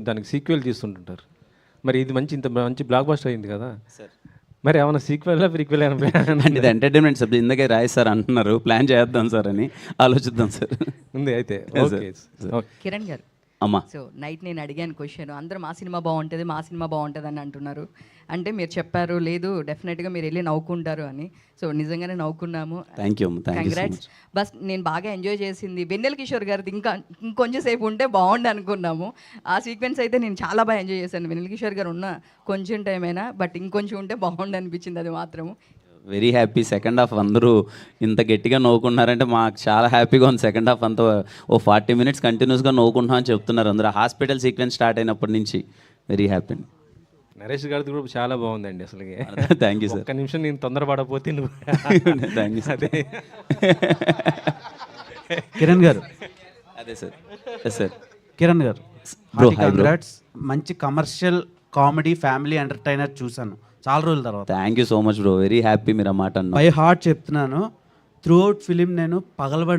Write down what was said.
దానికి సీక్వెల్ తీస్తుంటుంటారు. మరి ఇది ఇంత మంచి బ్లాక్ బస్టర్ అయింది కదా సార్. మరి ఏమైనా సీక్వెల్ ప్రీక్వెల్ అంటే ఇది ఎంటర్టైన్మెంట్ సబ్జెక్ట్ ఇందాకే రాయి సార్ అంటున్నారు, ప్లాన్ చేద్దాం సార్ అని ఆలోచిద్దాం సార్. ఉంది అయితే. Okay okay. కిరణ్ గారు, అమ్మా సో నైట్ నేను అడిగాను క్వశ్చన్, అందరూ మా సినిమా బాగుంటుంది అని అంటున్నారు. అంటే మీరు చెప్పారు లేదు డెఫినెట్గా మీరు వెళ్ళి నవ్వుకుంటారు అని. సో నిజంగానే నవ్వుకున్నాము. థ్యాంక్ యూ అమ్మ, thank you so congrats. Much. Bus నేను బాగా ఎంజాయ్ చేసింది వెన్నెల కిషోర్ గారిది, ఇంకొంచెం సేపు ఉంటే బాగుండు అనుకున్నాము. ఆ సీక్వెన్స్ అయితే నేను చాలా బాగా ఎంజాయ్ చేశాను. వెన్నెల కిషోర్ గారు ఉన్న కొంచెం టైం అయినా బట్ ఇంకొంచెం ఉంటే బాగుండు అనిపించింది అది మాత్రము. Very happy. సెకండ్ హాఫ్ అందరూ ఇంత గట్టిగా నవ్వుకుంటున్నారంటే మాకు చాలా హ్యాపీగా ఉంది. సెకండ్ హాఫ్ అంతా ఓ 40 minutes కంటిన్యూస్గా నవ్వుకుంటున్నాం అని చెప్తున్నారు అందరూ. హాస్పిటల్ సీక్వెన్స్ స్టార్ట్ అయినప్పటి నుంచి వెరీ హ్యాపీ అండి. నరేష్ గారిది కూడా చాలా బాగుందండి అసలు. Thank you sir. ఒక్క నిమిషం నేను తొందరపడకపోతే నువ్వు థ్యాంక్ యూ సార్. అదే కిరణ్ గారు, అదే సార్. Yes sir. కిరణ్ గారు Bro, hi bro. కంగ్రాట్స్. మంచి కమర్షియల్ కామెడీ ఫ్యామిలీ ఎంటర్టైనర్ చూశాను చాలా రోజుల తర్వాత. Thank you so much bro, very happy మీరు ఆ మాట అన్నారు. బై హార్ట్ చెప్తున్నాను, త్రూ అవుట్ ఫిలిం నేను పగలబడి